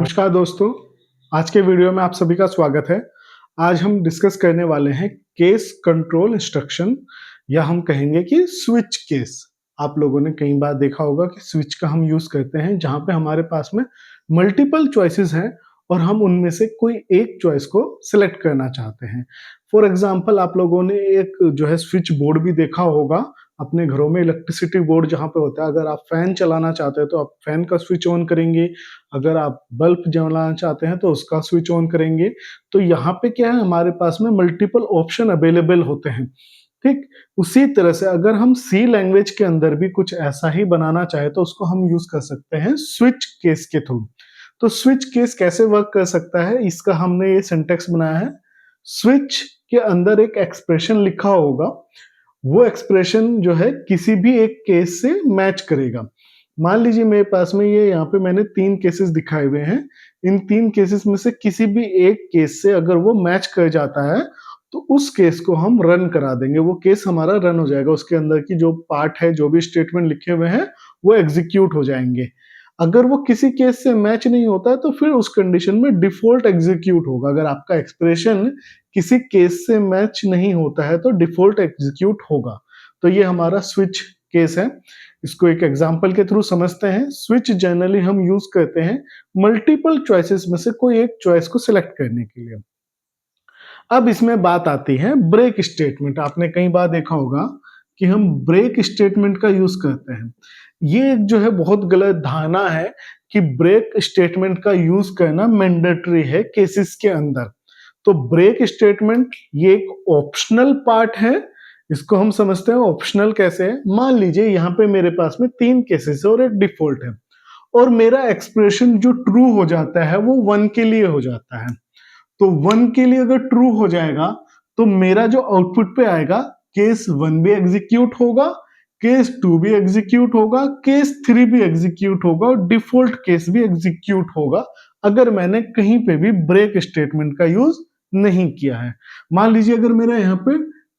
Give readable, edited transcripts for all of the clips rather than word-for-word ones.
नमस्कार दोस्तों, आज के वीडियो में आप सभी का स्वागत है। आज हम डिस्कस करने वाले हैं केस कंट्रोल इंस्ट्रक्शन या हम कहेंगे कि स्विच केस। आप लोगों ने कई बार देखा होगा कि स्विच का हम यूज़ करते हैं जहाँ पे हमारे पास में मल्टीपल चॉइसेस हैं और हम उनमें से कोई एक चॉइस को सिलेक्ट करना चाहते हैं। फॉर एग्ज़ाम्पल आप लोगों ने एक जो है स्विच बोर्ड भी देखा होगा अपने घरों में, इलेक्ट्रिसिटी बोर्ड जहाँ पे होता है। अगर आप फैन चलाना चाहते हैं तो आप फैन का स्विच ऑन करेंगे, अगर आप बल्ब जलाना चाहते हैं तो उसका स्विच ऑन करेंगे। तो यहाँ पे क्या है, हमारे पास में मल्टीपल ऑप्शन अवेलेबल होते हैं, ठीक? उसी तरह से अगर हम सी लैंग्वेज के अंदर भी कुछ ऐसा ही बनाना चाहे तो उसको हम यूज़ कर सकते हैं स्विच केस के थ्रू। तो स्विच केस कैसे वर्क कर सकता है, इसका हमने ये सिंटैक्स बनाया है। स्विच के अंदर एक एक्सप्रेशन लिखा होगा, वो एक्सप्रेशन जो है किसी भी एक केस से मैच करेगा। मान लीजिए मेरे पास में ये यहाँ पे मैंने 3 केसेस दिखाए हुए हैं। इन 3 केसेस में से किसी भी एक केस से अगर वो मैच कर जाता है, तो उस केस को हम रन करा देंगे। वो केस हमारा रन हो जाएगा, उसके अंदर की जो पार्ट है, जो भी स्टेटमेंट लिखे हुए हैं, वो एग्ज़ीक्यूट हो जाएँगे। अगर वो किसी केस से मैच नहीं होता है, तो फिर उस कंडीशन में डिफ़ॉल्ट एग्ज़ीक्यूट होगा। अगर आपका एक्सप्रेशन किसी केस से मैच नहीं होता है, तो डिफ़ॉल्ट एग्ज़ीक्यूट होगा। तो ये हमारा स्विच केस है। इसको एक एग्जांपल के थ्रू समझते हैं। स्विच जनरली हम यूज करते हैं मल्टीपल चॉइसेस में से कोई एक चॉइस को सिलेक्ट करने के लिए। अब इसमें बात आती है ब्रेक स्टेटमेंट। आपने कई बार देखा होगा कि हम ब्रेक स्टेटमेंट का यूज करते हैं। ये एक जो है बहुत गलत धारणा है कि ब्रेक स्टेटमेंट का यूज करना मैंडेटरी है केसेस के अंदर। तो ब्रेक स्टेटमेंट ये एक ऑप्शनल पार्ट है। इसको हम समझते हैं ऑप्शनल कैसे है। मान लीजिए यहाँ पे मेरे पास में 3 केसेस है और एक डिफॉल्ट है, और मेरा एक्सप्रेशन जो ट्रू हो जाता है वो 1 के लिए हो जाता है। तो 1 के लिए अगर ट्रू हो जाएगा तो मेरा जो आउटपुट पे आएगा, केस 1 भी एग्जीक्यूट होगा, केस 2 भी एग्जीक्यूट होगा, केस 3 भी एग्जीक्यूट होगा और डिफॉल्ट केस भी एग्जीक्यूट होगा अगर मैंने कहीं पे भी ब्रेक स्टेटमेंट का यूज नहीं किया है। मान लीजिए अगर मेरा यहाँ पे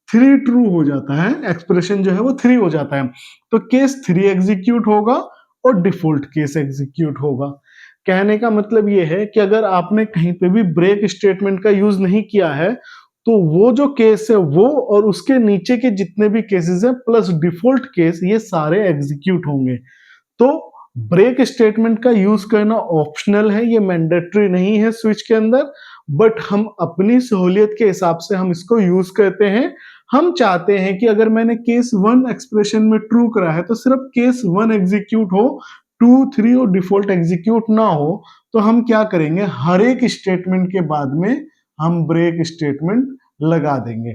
3 ट्रू हो जाता है, एक्सप्रेशन जो है वो 3 हो जाता है, तो केस 3 एग्जीक्यूट होगा और डिफॉल्ट केस एग्जीक्यूट होगा। कहने का मतलब ये है कि अगर आपने कहीं पे भी ब्रेक स्टेटमेंट का यूज नहीं किया है, तो वो जो केस है वो और उसके नीचे के जितने भी केसेस हैं प्लस डिफॉल्ट केस, ये सारे एग्जीक्यूट होंगे। तो ब्रेक स्टेटमेंट का यूज करना ऑप्शनल है, ये मैंडेटरी नहीं है स्विच के अंदर, बट हम अपनी सहूलियत के हिसाब से हम इसको यूज करते हैं। हम चाहते हैं कि अगर मैंने केस 1 एक्सप्रेशन में ट्रू करा है तो सिर्फ केस 1 एग्जीक्यूट हो, 2, 3 और डिफॉल्ट एग्जीक्यूट ना हो। तो हम क्या करेंगे, हर एक स्टेटमेंट के बाद में हम ब्रेक स्टेटमेंट लगा देंगे,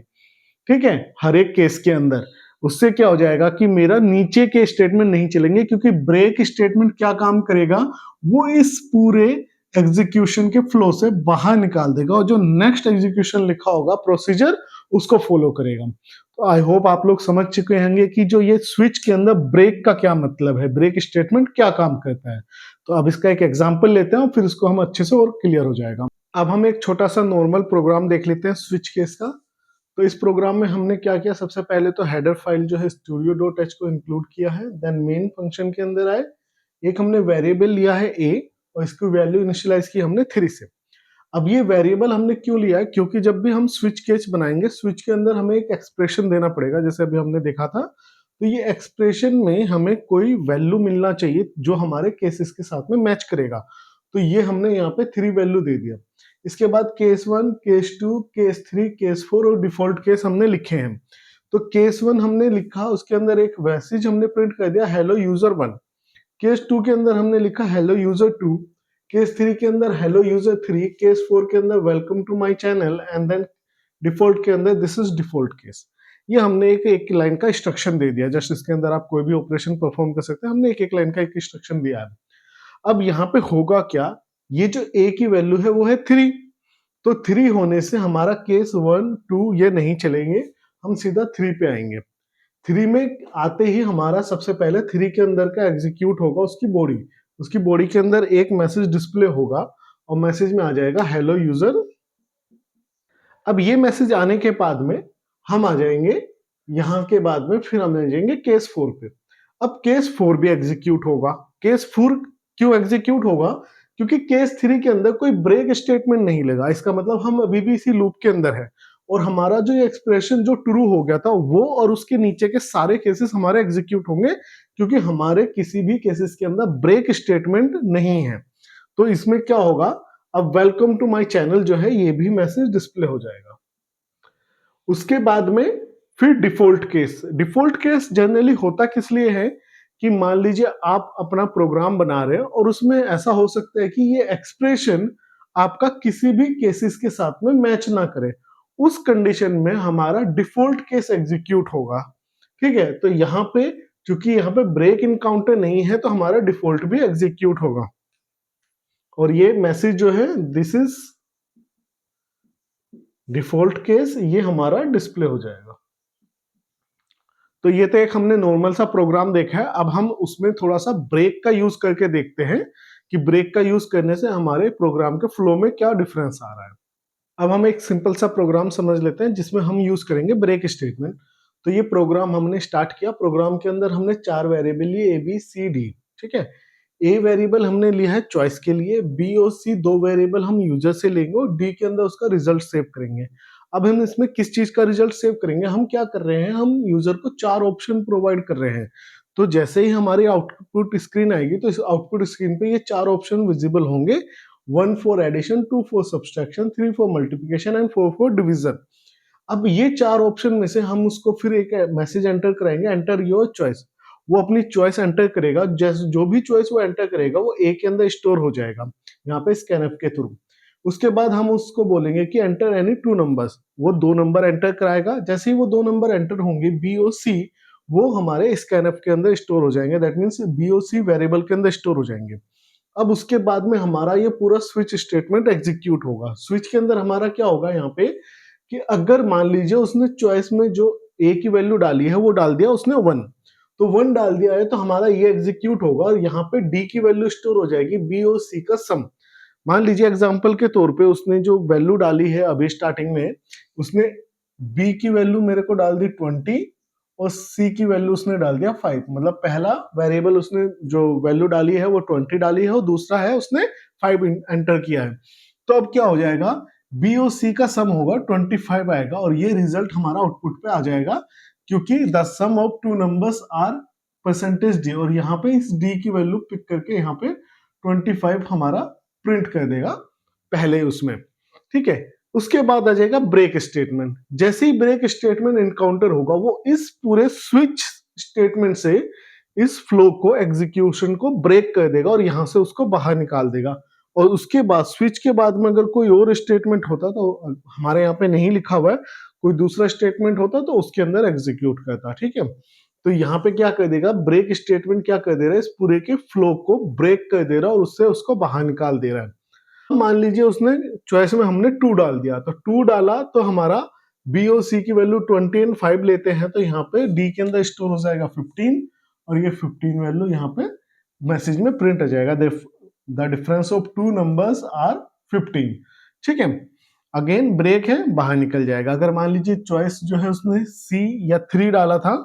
ठीक है, हर एक केस के अंदर। उससे क्या हो जाएगा कि मेरा नीचे के स्टेटमेंट नहीं चलेंगे, क्योंकि ब्रेक स्टेटमेंट क्या काम करेगा, वो इस पूरे एग्जीक्यूशन के फ्लो से बाहर निकाल देगा और जो नेक्स्ट एग्जीक्यूशन लिखा होगा प्रोसीजर, उसको फॉलो करेगा। तो आई होप आप लोग समझ चुके होंगे कि जो ये स्विच के अंदर ब्रेक का क्या मतलब है, ब्रेक स्टेटमेंट क्या काम करता है। तो अब इसका एक एग्जांपल लेते हैं और फिर इसको हम अच्छे से और क्लियर हो जाएगा। अब हम एक छोटा सा नॉर्मल प्रोग्राम देख लेते हैं स्विच केस का। तो इस प्रोग्राम में हमने क्या किया, सबसे पहले तो हेडर फाइल जो है studio.h को इंक्लूड किया है। देन मेन फंक्शन के अंदर आए, एक हमने वेरिएबल लिया है a और इसकी वैल्यू इनिशियलाइज की हमने 3 से। अब ये वेरिएबल हमने क्यों लिया है, क्योंकि जब भी हम स्विच केस बनाएंगे, स्विच के अंदर हमें एक एक्सप्रेशन देना पड़ेगा, जैसे अभी हमने देखा था। तो ये एक्सप्रेशन में हमें कोई वैल्यू मिलना चाहिए जो हमारे केसेस के साथ में मैच करेगा। तो ये हमने यहाँ पे 3 वैल्यू दे दिया। इसके बाद केस 1, केस 2, केस 3, केस 4 और डिफॉल्ट केस हमने लिखे हैं। तो केस 1 हमने लिखा, उसके अंदर एक मैसेज हमने प्रिंट कर दिया, हेलो यूजर 1। केस 2 के अंदर हमने लिखा हेलो यूजर 2। केस 3 के अंदर हेलो यूजर 3। केस 4 के अंदर welcome to my channel and then default के अंदर दिस इज डिफॉल्ट केस। ये हमने एक एक लाइन का इंस्ट्रक्शन दे दिया। जस्ट इसके अंदर आप कोई भी ऑपरेशन परफॉर्म कर सकते हैं, हमने एक एक लाइन का एक इंस्ट्रक्शन दिया है। अब यहाँ पे होगा क्या, ये जो a की वैल्यू है वो है 3। तो 3 होने से हमारा केस 1, 2 ये नहीं चलेंगे, हम सीधा 3 पे आएंगे। 3 में आते ही हमारा सबसे पहले 3 के अंदर का एग्जीक्यूट होगा उसकी बॉडी। उसकी बॉडी के अंदर एक मैसेज डिस्प्ले होगा और मैसेज में आ जाएगा हेलो यूजर। अब ये मैसेज आने के बाद में हम आ जाएंगे यहाँ के बाद में, फिर हम आ जाएंगे केस 4 पे। अब केस 4 भी एग्जीक्यूट होगा। केस 4 क्यों एग्जीक्यूट होगा, क्योंकि केस 3 के अंदर कोई ब्रेक स्टेटमेंट नहीं लगा। इसका मतलब हम अभी भी इसी लूप के अंदर है और हमारा जो ये एक्सप्रेशन जो ट्रू हो गया था वो और उसके नीचे के सारे केसेस हमारे एग्जीक्यूट होंगे, क्योंकि हमारे किसी भी केसेस के अंदर ब्रेक स्टेटमेंट नहीं है। तो इसमें क्या होगा, अब वेलकम टू माय चैनल जो है ये भी मैसेज डिस्प्ले हो जाएगा। उसके बाद में फिर डिफॉल्ट केस जनरली होता किस लिए है कि मान लीजिए आप अपना प्रोग्राम बना रहे हो और उसमें ऐसा हो सकता है कि ये एक्सप्रेशन आपका किसी भी केसेस के साथ में मैच ना करे। उस कंडीशन में हमारा डिफॉल्ट केस एग्जीक्यूट होगा। ठीक है, तो यहाँ पे क्योंकि यहाँ पे ब्रेक इनकाउंटर नहीं है तो हमारा डिफॉल्ट भी एग्जीक्यूट होगा और ये मैसेज जो है दिस इज डिफॉल्ट केस ये हमारा डिस्प्ले हो जाएगा। तो ये तो एक हमने नॉर्मल सा प्रोग्राम देखा है। अब हम उसमें थोड़ा सा ब्रेक का यूज करके देखते हैं कि ब्रेक का यूज करने से हमारे प्रोग्राम के फ्लो में क्या डिफरेंस आ रहा है। अब हम एक सिंपल सा प्रोग्राम समझ लेते हैं जिसमें हम यूज करेंगे ब्रेक स्टेटमेंट। तो ये प्रोग्राम हमने स्टार्ट किया। प्रोग्राम के अंदर हमने 4 वेरिएबल लिए ABCD। ठीक है, ए वेरिएबल हमने लिया है चॉइस के लिए, बी और सी 2 वेरिएबल हम यूजर से लेंगे और डी के अंदर उसका रिजल्ट सेव करेंगे। अब हम इसमें किस चीज का रिजल्ट सेव करेंगे, हम क्या कर रहे हैं, हम यूजर को 4 ऑप्शन प्रोवाइड कर रहे हैं। तो जैसे ही हमारी आउटपुट स्क्रीन आएगी तो इस आउटपुट स्क्रीन पे ये 4 ऑप्शन विजिबल होंगे। 1 for addition, 2 for subtraction, 3 for multiplication and 4 for division. अब ये 4 ऑप्शन में से हम उसको फिर एक मैसेज एंटर कराएंगे, एंटर योर चॉइस। वो अपनी चॉइस एंटर करेगा, जैसे जो भी चॉइस वो एंटर करेगा वो ए के अंदर स्टोर हो जाएगा यहाँ पे स्कैनफ के थ्रू। उसके बाद हम उसको बोलेंगे कि एंटर एनी 2 नंबर्स। वो 2 नंबर एंटर कराएगा। जैसे ही वो 2 नंबर एंटर होंगे बी और सी, वो हमारे स्कैनफ के अंदर स्टोर हो जाएंगे। दैट मीन्स बी और सी वेरिएबल के अंदर स्टोर हो जाएंगे। अब उसके बाद में हमारा ये पूरा स्विच स्टेटमेंट एग्जीक्यूट होगा। स्विच के अंदर हमारा क्या होगा यहाँ पे कि अगर मान लीजिए उसने चॉइस में जो ए की वैल्यू डाली है वो डाल दिया उसने 1, तो 1 डाल दिया है तो हमारा ये एग्जीक्यूट होगा और यहाँ पे डी की वैल्यू स्टोर हो जाएगी बी और सी का सम। मान लीजिए एग्जांपल के तौर पे उसने जो वैल्यू डाली है अभी स्टार्टिंग में, उसने बी की वैल्यू मेरे को डाल दी 20 और सी की वैल्यू उसने डाल दिया 5। मतलब पहला वेरिएबल उसने जो वैल्यू डाली है वो 20 डाली है और दूसरा है उसने 5 एंटर किया है। तो अब क्या हो जाएगा, बी और सी का सम होगा 25 आएगा और ये रिजल्ट हमारा आउटपुट पे आ जाएगा, क्योंकि the sum of 2 numbers are percentage d, और यहाँ पे इस डी की वैल्यू पिक करके यहाँ पे 25 हमारा प्रिंट कर देगा पहले उसमें। ठीक है, उसके बाद आ जाएगा ब्रेक स्टेटमेंट। जैसे ही ब्रेक स्टेटमेंट इनकाउंटर होगा वो इस पूरे स्विच स्टेटमेंट से इस फ्लो को एग्जीक्यूशन को ब्रेक कर देगा और यहां से उसको बाहर निकाल देगा। और उसके बाद स्विच के बाद में अगर कोई और स्टेटमेंट होता तो हमारे यहाँ पे नहीं लिखा हुआ है, कोई दूसरा स्टेटमेंट होता तो उसके अंदर एग्जीक्यूट करता। ठीक है, तो यहाँ पे क्या कर देगा, ब्रेक स्टेटमेंट क्या कर दे रहा है, इस पूरे के फ्लो को ब्रेक कर दे रहा है और उससे उसको बाहर निकाल दे रहा है। मान लीजिए उसने चॉइस में हमने 2 डाल दिया, तो 2 डाला तो हमारा बी और सी की वैल्यू 20 एंड 5 लेते हैं तो यहाँ पे डी के अंदर स्टोर हो जाएगा 15 और ये 15 वैल्यू यहाँ पे मैसेज में प्रिंट हो जाएगा। The difference of 2 numbers are 15। ठीक है, अगेन ब्रेक है, बाहर निकल जाएगा। अगर मान लीजिए चॉइस जो है उसने सी या 3 डाला था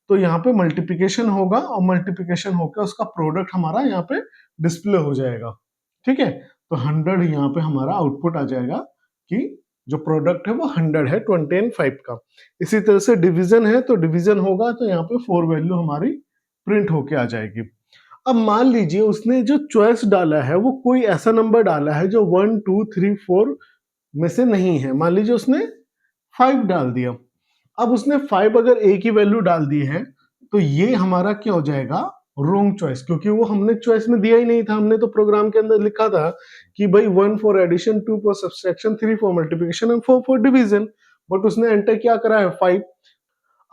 तो यहाँ पे मल्टीप्लिकेशन होगा और मल्टीप्लिकेशन होकर उसका प्रोडक्ट हमारा यहाँ पे डिस्प्ले हो जाएगा। ठीक है, तो 100 यहाँ पे हमारा आउटपुट आ जाएगा कि जो प्रोडक्ट है वो 100 है 20 एंड 5 का। इसी तरह से डिवीजन है तो डिवीजन होगा तो यहाँ पे 4 वैल्यू हमारी प्रिंट होके आ जाएगी। अब मान लीजिए उसने जो चॉइस डाला है वो कोई ऐसा नंबर डाला है जो 1 2 3 4 में से नहीं है। मान लीजिए उसने 5 डाल दिया। अब उसने 5 अगर ए की वैल्यू डाल दी है तो ये हमारा क्या हो जाएगा, रॉन्ग चॉइस, क्योंकि वो हमने चॉइस में दिया ही नहीं था। हमने तो प्रोग्राम के अंदर लिखा था कि भाई 1 for addition, 2 for subtraction, 3 for multiplication and 4 for division, but उसने एंटर क्या करा है 5।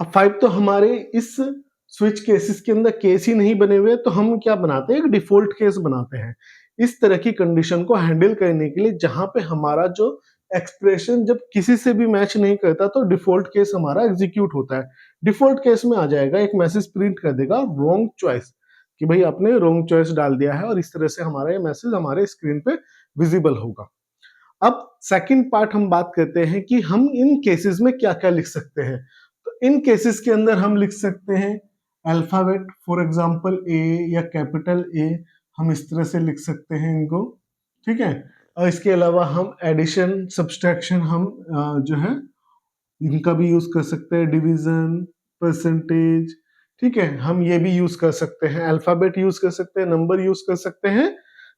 अब 5 तो हमारे इस स्विच केसेस के अंदर केस ही नहीं बने हुए, तो हम क्या बनाते हैं, एक डिफॉल्ट केस बनाते हैं इस तरह की कंडीशन को हैंडल करने के लिए, जहां पे हमारा जो एक्सप्रेशन जब किसी से भी मैच नहीं करता तो डिफॉल्ट केस हमारा एग्जीक्यूट होता है। डिफॉल्ट केस में आ जाएगा, एक मैसेज प्रिंट कर देगा रॉन्ग चॉइस, कि भाई आपने रॉन्ग चॉइस डाल दिया है, और इस तरह से हमारा ये मैसेज हमारे स्क्रीन पे विजिबल होगा। अब सेकंड पार्ट हम बात करते हैं कि हम इन केसेस में क्या क्या लिख सकते हैं। तो इन केसेस के अंदर हम लिख सकते हैं अल्फाबेट, फॉर एग्जांपल ए या कैपिटल ए, हम इस तरह से लिख सकते हैं इनको। ठीक है। और इसके अलावा हम एडिशन सब्सट्रैक्शन हम जो है इनका भी यूज कर सकते हैं, डिवीजन, परसेंटेज, ठीक है। हम ये भी यूज कर सकते हैं, अल्फाबेट यूज कर सकते हैं, नंबर यूज कर सकते हैं,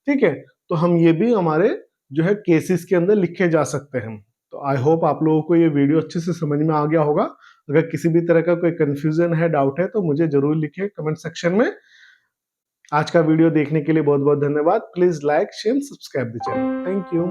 ठीक है। तो हम ये भी हमारे जो है केसेस के अंदर लिखे जा सकते हैं। तो आई होप आप लोगों को ये वीडियो अच्छे से समझ में आ गया होगा। अगर किसी भी तरह का कोई कंफ्यूजन है, डाउट है, तो मुझे जरूर लिखें कमेंट सेक्शन में। आज का वीडियो देखने के लिए बहुत बहुत धन्यवाद। Please like share subscribe the channel. Thank you.